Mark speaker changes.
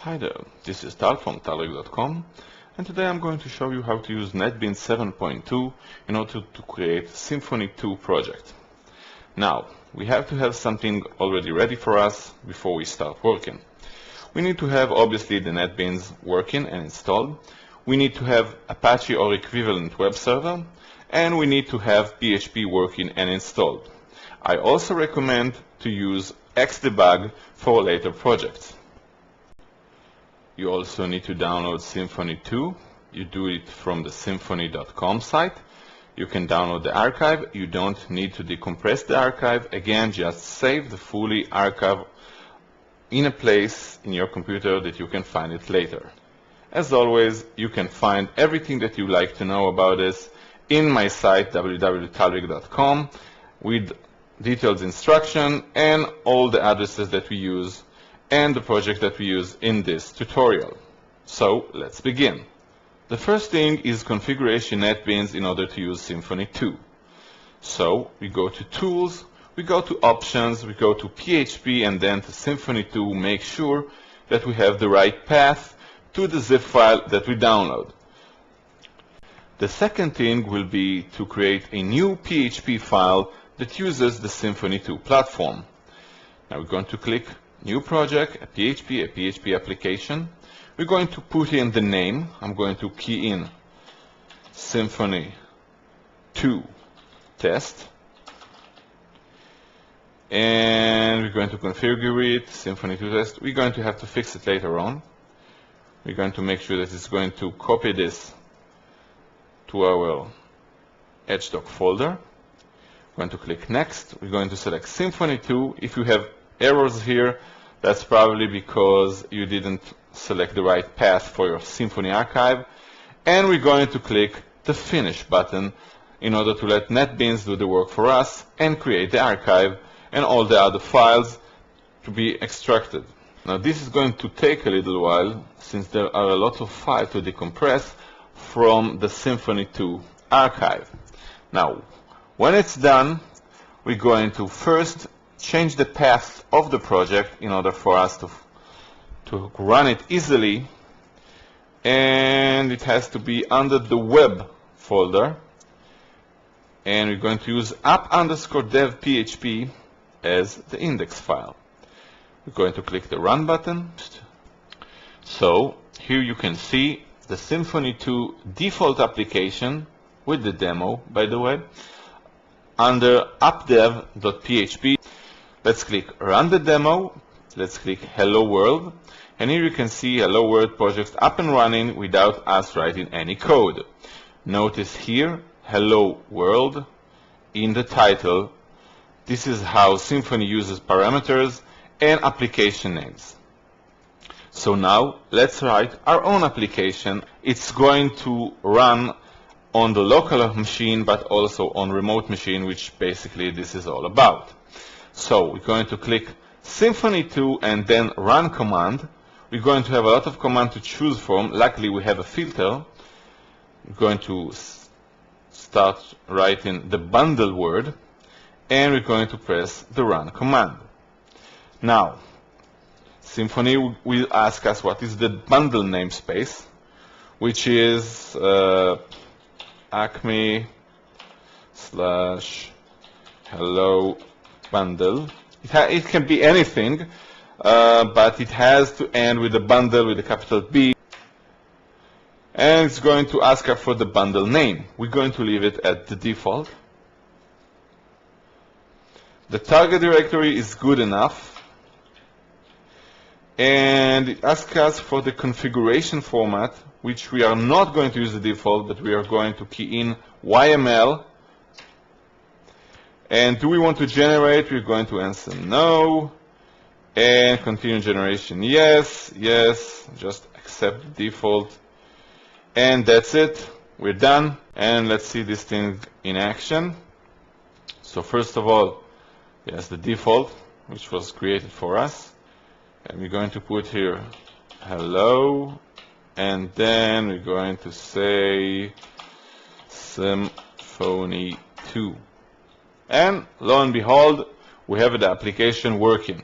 Speaker 1: Hi there, this is Tal from talrec.com, and today I'm going to show you how to use Netbeans 7.2 in order to create Symfony2 project. Now, we have to have something already ready for us before we start working. We need to have obviously the Netbeans working and installed. We need to have Apache or equivalent web server, and we need to have PHP working and installed. I also recommend to use Xdebug for later projects. You also need to download Symfony2. You do it from the Symfony.com site. You can download the archive. You don't need to decompress the archive. Again, just save the fully archive in a place in your computer that you can find it later. As always, you can find everything that you like to know about this in my site www.talrec.com with detailed instruction and all the addresses that we use and the project that we use in this tutorial. So let's begin. The first thing is configuration Netbeans in order to use Symfony2. So we go to Tools, we go to Options, we go to PHP and then to Symfony2, make sure that we have the right path to the zip file that we download. The second thing will be to create a new PHP file that uses the Symfony2 platform. Now we're going to click New Project, a PHP application. We're going to put in the name. I'm going to key in Symfony2 test. And we're going to configure it, Symfony2 test. We're going to have to fix it later on. We're going to make sure that it's going to copy this to our htdoc folder. We're going to click Next. We're going to select Symfony2. If you have errors here, that's probably because you didn't select the right path for your Symfony archive. And we're going to click the Finish button in order to let Netbeans do the work for us and create the archive and all the other files to be extracted. Now this is going to take a little while since there are a lot of files to decompress from the Symfony2 archive. Now, when it's done, we're going to first change the path of the project in order for us to run it easily, and it has to be under the web folder, and we're going to use app_dev.php as the index file. We're going to click the Run button. So here you can see the Symfony2 default application with the demo, by the way, under appdev.php. Let's click Run the demo. Let's click Hello World. And here you can see Hello World project up and running without us writing any code. Notice here, Hello World in the title. This is how Symfony uses parameters and application names. So now let's write our own application. It's going to run on the local machine but also on remote machine, which basically this is all about. So we're going to click Symfony2 and then Run command. We're going to have a lot of commands to choose from. Luckily we have a filter. We're going to start writing the bundle word and we're going to press the Run command. Now Symfony will ask us what is the bundle namespace, which is acme/hello bundle. It can be anything, but it has to end with a bundle with a capital B. And it's going to ask us for the bundle name. We're going to leave it at the default. The target directory is good enough. And it asks us for the configuration format, which we are not going to use the default, but we are going to key in YML. And do we want to generate? We're going to answer no. And continue generation, yes, yes. Just accept the default. And that's it. We're done. And let's see this thing in action. So first of all, yes, the default, which was created for us. And we're going to put here hello. And then we're going to say Symfony2. And lo and behold, we have the application working.